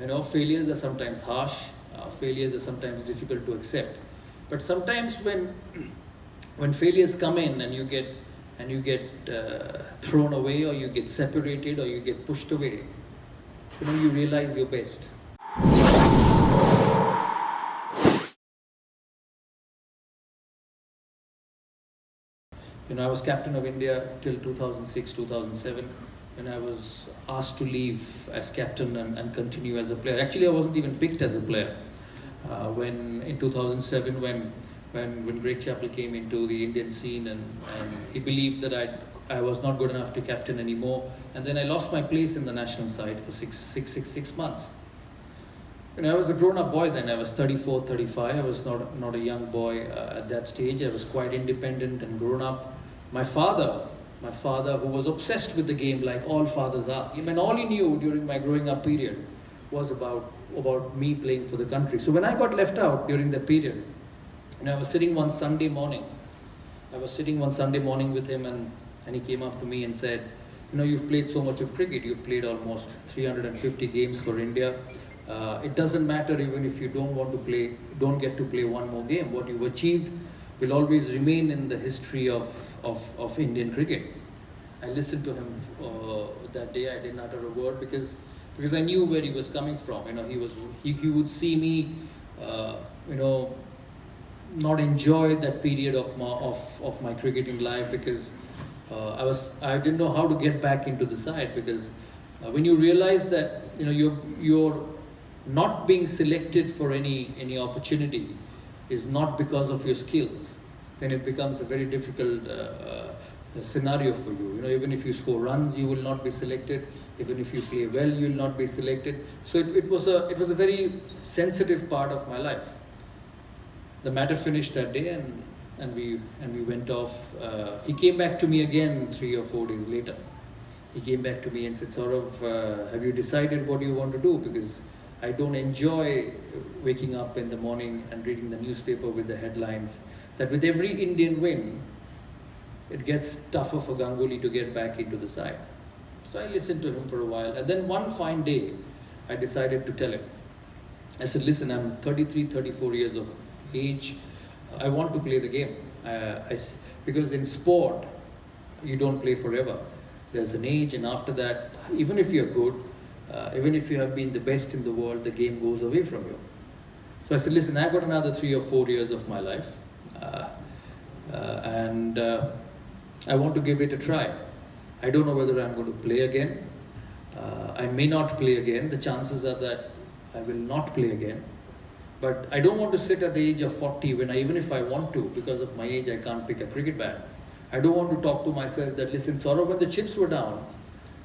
Failures are sometimes harsh. Failures are sometimes difficult to accept. But sometimes when failures come in and you get thrown away, or you get separated, or you get pushed away, you realize your best. I was captain of India till 2006, 2007. When I was asked to leave as captain and continue as a player. Actually, I wasn't even picked as a player. When in 2007, when Greg Chappell came into the Indian scene, and he believed that I was not good enough to captain anymore, and then I lost my place in the national side for six months. I was a grown-up boy then. I was 34, 35. I was not a young boy at that stage. I was quite independent and grown up. My father, who was obsessed with the game like all fathers are, all he knew during my growing up period was about me playing for the country. So when I got left out during that period, I was sitting one Sunday morning with him, and he came up to me and said, you've played so much of cricket. You've played almost 350 games for India. It doesn't matter even if you don't get to play one more game. What you've achieved will always remain in the history of Indian cricket. I listened to him that day. I didn't utter a word because I knew where he was coming from. He would see me, not enjoy that period of my cricketing life, because I didn't know how to get back into the side, because when you realize that you're not being selected for any opportunity is not because of your skills, then it becomes a very difficult scenario for you. Even if you score runs, you will not be selected. Even if you play well, you will not be selected. So it was a very sensitive part of my life. The matter finished that day, and we went off. He came back to me again 3 or 4 days later. He came back to me and said, Sourav, have you decided what you want to do? Because I don't enjoy waking up in the morning and reading the newspaper with the headlines that with every Indian win, it gets tougher for Ganguly to get back into the side. So I listened to him for a while, and then one fine day, I decided to tell him. I said, listen, I'm 33, 34 years of age. I want to play the game. Because in sport, you don't play forever. There's an age, and after that, even if you're good, even if you have been the best in the world, the game goes away from you. So I said, listen, I've got another 3 or 4 years of my life, and I want to give it a try. I don't know whether I'm going to play again. I may not play again. The chances are that I will not play again. But I don't want to sit at the age of 40 when even if I want to, because of my age, I can't pick a cricket bat. I don't want to talk to myself that, listen, Sourav, when the chips were down,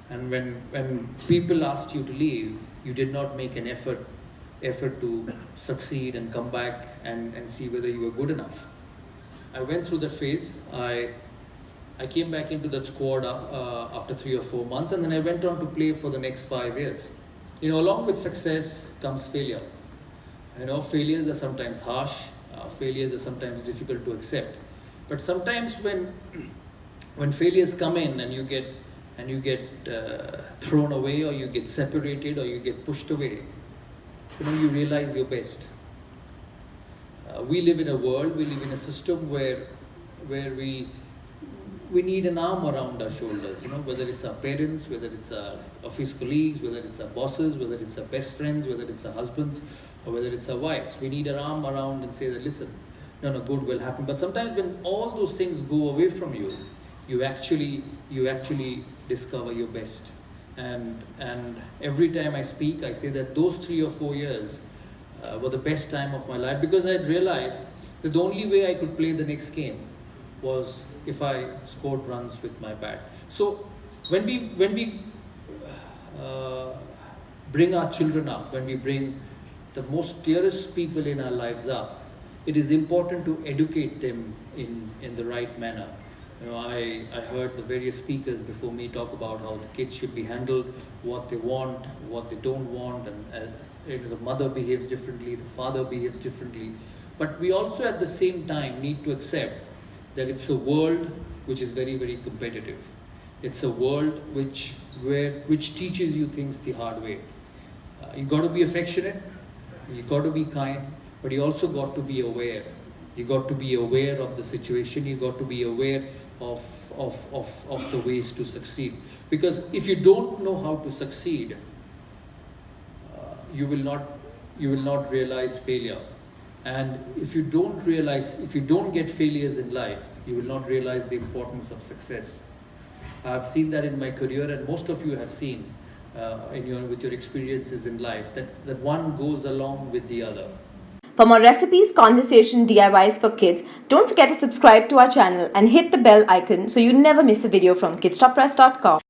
and when people asked you to leave, you did not make an effort to succeed and come back and see whether you were good enough. I went through that phase. I came back into that squad after 3 or 4 months, and then I went on to play for the next 5 years. Along with success comes failure. Failures are sometimes harsh. Failures are sometimes difficult to accept. But sometimes when failures come in and you get thrown away, or you get separated, or you get pushed away, you realize your best. We live in a system where we need an arm around our shoulders, whether it's our parents, whether it's our office colleagues, whether it's our bosses, whether it's our best friends, whether it's our husbands, or whether it's our wives. We need an arm around and say that, listen, no, good will happen. But sometimes when all those things go away from you, you actually discover your best. And every time I speak, I say that those 3 or 4 years were the best time of my life, because I had realized that the only way I could play the next game was if I scored runs with my bat. So when we bring our children up, when we bring the most dearest people in our lives up, it is important to educate them in the right manner. I heard the various speakers before me talk about how the kids should be handled, what they want, what they don't want, and the mother behaves differently, the father behaves differently. But we also at the same time need to accept that it's a world which is very, very competitive. It's a world which teaches you things the hard way. You got to be affectionate, you got to be kind, but you also got to be aware. You got to be aware of the situation, you got to be aware of the ways to succeed. Because if you don't know how to succeed, you will not realize failure. And if you don't get failures in life, you will not realize the importance of success. I've seen that in my career, and most of you have seen with your experiences in life, that one goes along with the other. For more recipes, conversation, DIYs for kids, don't forget to subscribe to our channel and hit the bell icon so you never miss a video from Kidsstoppress.com.